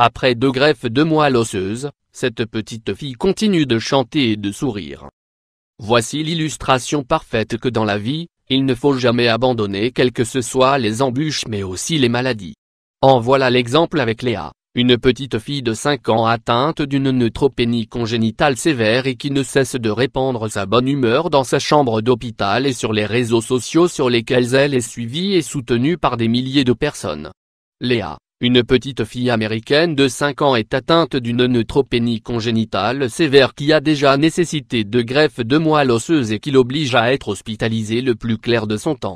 Après 2 greffes de moelle osseuse, cette petite fille continue de chanter et de sourire. Voici l'illustration parfaite que dans la vie, il ne faut jamais abandonner quelles que ce soit les embûches mais aussi les maladies. En voilà l'exemple avec Léa, une petite fille de 5 ans atteinte d'une neutropénie congénitale sévère et qui ne cesse de répandre sa bonne humeur dans sa chambre d'hôpital et sur les réseaux sociaux sur lesquels elle est suivie et soutenue par des milliers de personnes. Léa, une petite fille américaine de 5 ans est atteinte d'une neutropénie congénitale sévère qui a déjà nécessité de greffes de moelle osseuse et qui l'oblige à être hospitalisée le plus clair de son temps.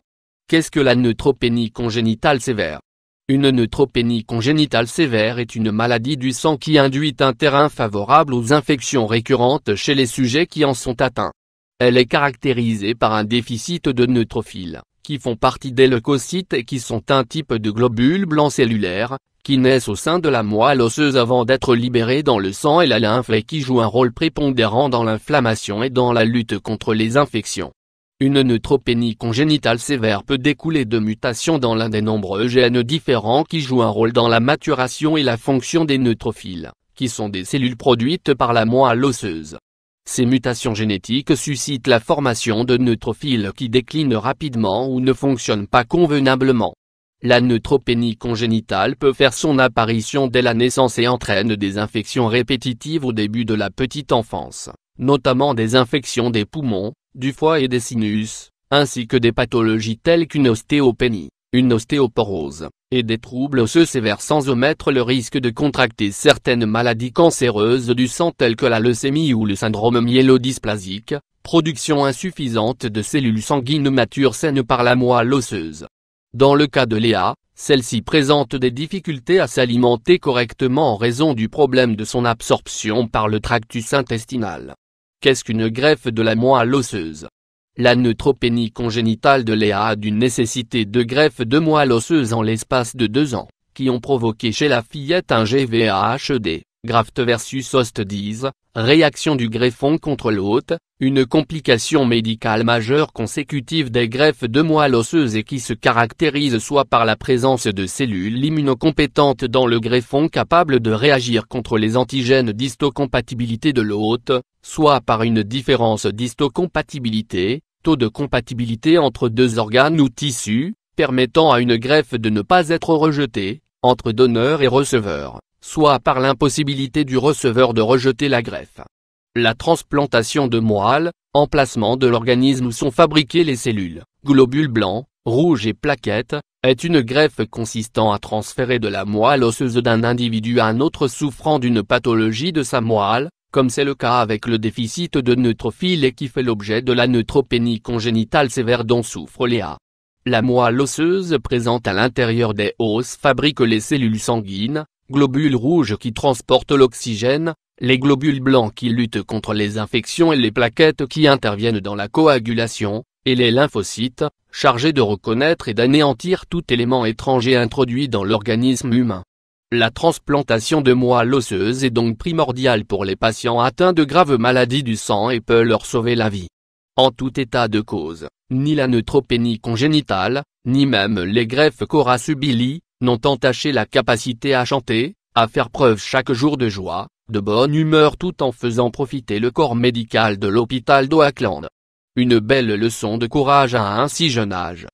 Qu'est-ce que la neutropénie congénitale sévère? Une neutropénie congénitale sévère est une maladie du sang qui induit un terrain favorable aux infections récurrentes chez les sujets qui en sont atteints. Elle est caractérisée par un déficit de neutrophiles, qui font partie des leucocytes et qui sont un type de globules blancs cellulaires, qui naissent au sein de la moelle osseuse avant d'être libérés dans le sang et la lymphe et qui jouent un rôle prépondérant dans l'inflammation et dans la lutte contre les infections. Une neutropénie congénitale sévère peut découler de mutations dans l'un des nombreux gènes différents qui jouent un rôle dans la maturation et la fonction des neutrophiles, qui sont des cellules produites par la moelle osseuse. Ces mutations génétiques suscitent la formation de neutrophiles qui déclinent rapidement ou ne fonctionnent pas convenablement. La neutropénie congénitale peut faire son apparition dès la naissance et entraîne des infections répétitives au début de la petite enfance, notamment des infections des poumons, du foie et des sinus, ainsi que des pathologies telles qu'une ostéopénie, une ostéoporose, et des troubles osseux sévères sans omettre le risque de contracter certaines maladies cancéreuses du sang telles que la leucémie ou le syndrome myélodysplasique, production insuffisante de cellules sanguines matures saines par la moelle osseuse. Dans le cas de Léa, celle-ci présente des difficultés à s'alimenter correctement en raison du problème de son absorption par le tractus intestinal. Qu'est-ce qu'une greffe de la moelle osseuse? La neutropénie congénitale de Léa a dû nécessiter 2 greffes de moelle osseuse en l'espace de 2 ans, qui ont provoqué chez la fillette un GVHD, graft versus host disease, réaction du greffon contre l'hôte, une complication médicale majeure consécutive des greffes de moelle osseuse et qui se caractérise soit par la présence de cellules immunocompétentes dans le greffon capables de réagir contre les antigènes d'histocompatibilité de l'hôte, soit par une différence d'histocompatibilité, taux de compatibilité entre 2 organes ou tissus, permettant à une greffe de ne pas être rejetée, entre donneur et receveur, soit par l'impossibilité du receveur de rejeter la greffe. La transplantation de moelle, emplacement de l'organisme où sont fabriquées les cellules, globules blancs, rouges et plaquettes, est une greffe consistant à transférer de la moelle osseuse d'un individu à un autre souffrant d'une pathologie de sa moelle, comme c'est le cas avec le déficit de neutrophiles et qui fait l'objet de la neutropénie congénitale sévère dont souffre Léa. La moelle osseuse présente à l'intérieur des os fabrique les cellules sanguines, globules rouges qui transportent l'oxygène, les globules blancs qui luttent contre les infections et les plaquettes qui interviennent dans la coagulation, et les lymphocytes, chargés de reconnaître et d'anéantir tout élément étranger introduit dans l'organisme humain. La transplantation de moelle osseuse est donc primordiale pour les patients atteints de graves maladies du sang et peut leur sauver la vie. En tout état de cause, ni la neutropénie congénitale, ni même les greffes qu'aura subi Léa, n'ont entaché la capacité à chanter, à faire preuve chaque jour de joie, de bonne humeur tout en faisant profiter le corps médical de l'hôpital d'Oakland. Une belle leçon de courage à un si jeune âge.